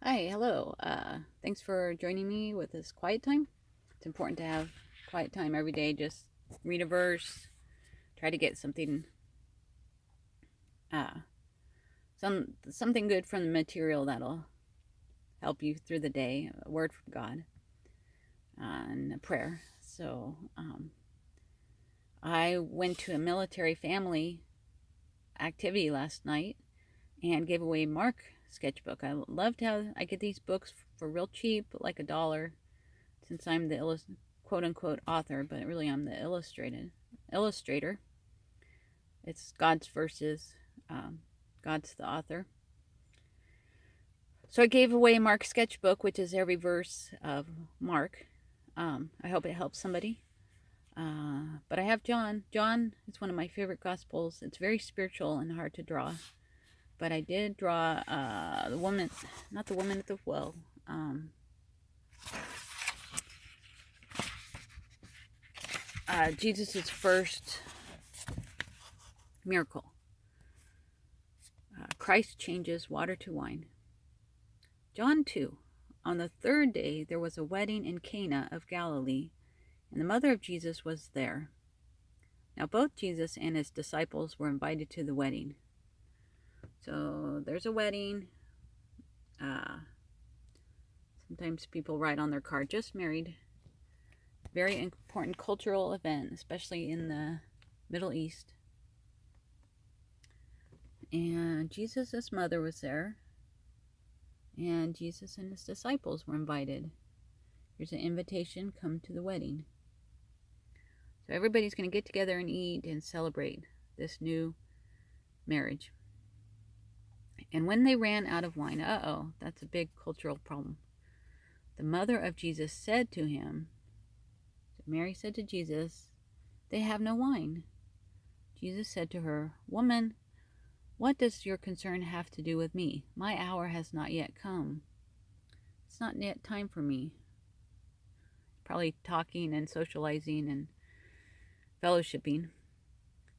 Hi, hello. Thanks for joining me with this quiet time. It's important to have quiet time every day. Just read a verse, try to get uh, something good from the material that'll help you through the day. A word from God and a prayer. I went to a military family activity last night and gave away Mark sketchbook. I loved how I get these books for real cheap, like $1, since I'm the quote unquote author, but really I'm the illustrator. It's God's verses. God's the author. So I gave away Mark's sketchbook, which is every verse of Mark. I hope it helps somebody. But I have John. John is one of my favorite gospels. It's very spiritual and hard to draw. But I did draw the woman, not the woman at the well. Jesus' first miracle. Christ changes water to wine. John 2. On the third day there was a wedding in Cana of Galilee, and the mother of Jesus was there. Now both Jesus and his disciples were invited to the wedding. So there's a wedding. Sometimes people write on their card, just married. Very important cultural event, especially in the Middle East. And Jesus' mother was there. And Jesus and his disciples were invited. Here's an invitation, come to the wedding. So everybody's going to get together and eat and celebrate this new marriage. And when they ran out of wine, that's a big cultural problem. The mother of Jesus said to him, Mary said to Jesus, they have no wine. Jesus said to her, Woman, what does your concern have to do with me? My hour has not yet come. It's not yet time for me. Probably talking and socializing and fellowshipping.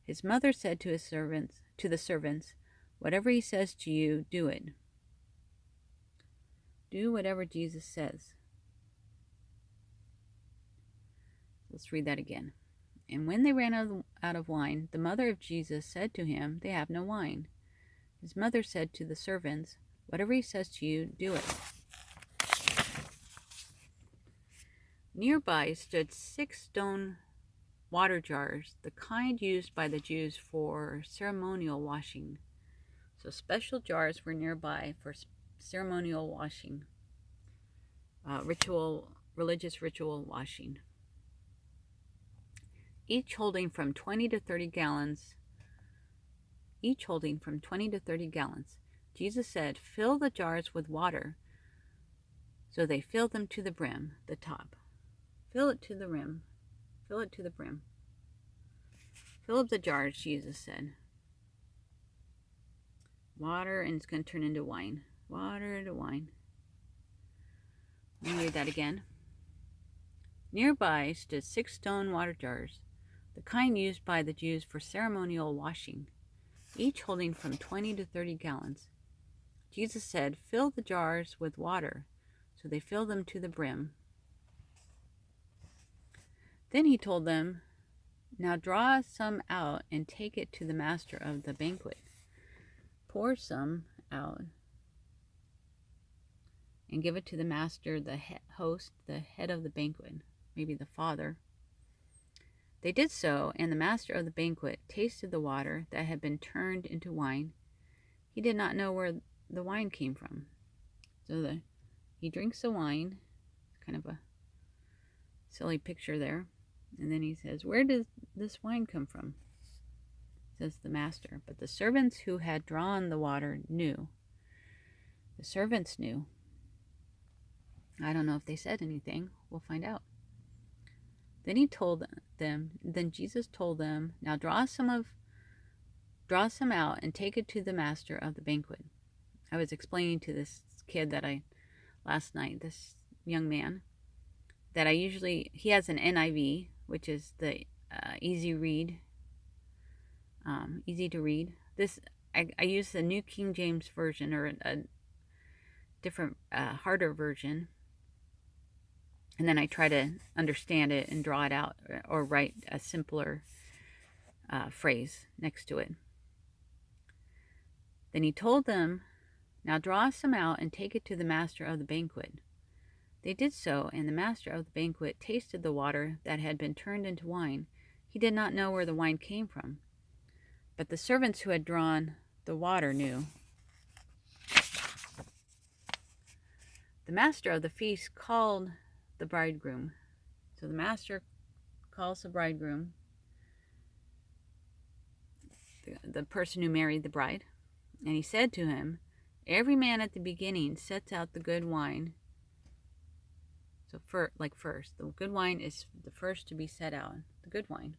His mother said to the servants, whatever he says to you, do it. Do whatever Jesus says. Let's read that again. And when they ran out of wine, the mother of Jesus said to him, they have no wine. His mother said to the servants, whatever he says to you, do it. Nearby stood 6 stone water jars, the kind used by the Jews for ceremonial washing. So special jars were nearby for ceremonial washing, religious ritual washing. Each holding from 20 to 30 gallons. Jesus said, fill the jars with water. So they filled them to the brim, the top. Fill it to the rim. Fill it to the brim. Fill up the jars, Jesus said. Water, and it's going to turn into wine. Water to wine. Let me read that again. Nearby stood 6 stone water jars, the kind used by the Jews for ceremonial washing, each holding from 20 to 30 gallons. Jesus said, fill the jars with water. So they filled them to the brim. Then he told them, now draw some out and take it to the master of the banquet. Pour some out and give it to the master, the host, the head of the banquet, maybe the father. They did so, and the master of the banquet tasted the water that had been turned into wine. He did not know where the wine came from. So he drinks the wine. It's kind of a silly picture there. And then he says, where does this wine come from? Says the master. But the servants who had drawn the water knew. The servants knew. I don't know if they said anything. We'll find out. Then Jesus told them, now draw some out and take it to the master of the banquet. I was explaining to this kid last night, this young man, that he has an NIV, which is the easy to read. I use the New King James Version, or different, harder version. And then I try to understand it and draw it out, or write a simpler phrase next to it. Then he told them, "Now draw some out and take it to the master of the banquet." They did so, and the master of the banquet tasted the water that had been turned into wine. He did not know where the wine came from, but the servants who had drawn the water knew. The master of the feast called the bridegroom. So the master calls the bridegroom, the person who married the bride, and he said to him, "Every man at the beginning sets out the good wine." So first, the good wine is the first to be set out, the good wine.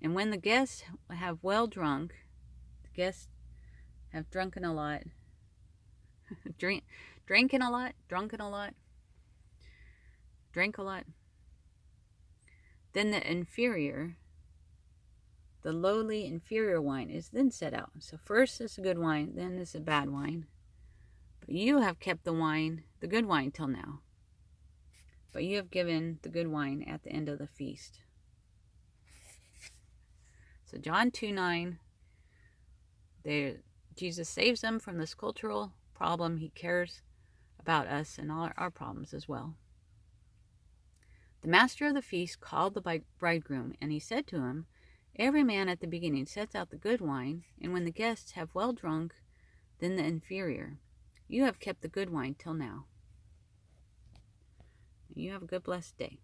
"And when the guests have well drunk," the guests have drunken a lot, drinking a lot, drunken a lot, drank a lot, "then the inferior, the lowly inferior wine is then set out." So first is the good wine, then is the bad wine. "But you have kept the good wine till now. But you have given the good wine at the end of the feast." So John 2:9, Jesus saves them from this cultural problem. He cares about us and all our problems as well. The master of the feast called the bridegroom, and he said to him, "Every man at the beginning sets out the good wine, and when the guests have well drunk, then the inferior. You have kept the good wine till now." You have a good, blessed day.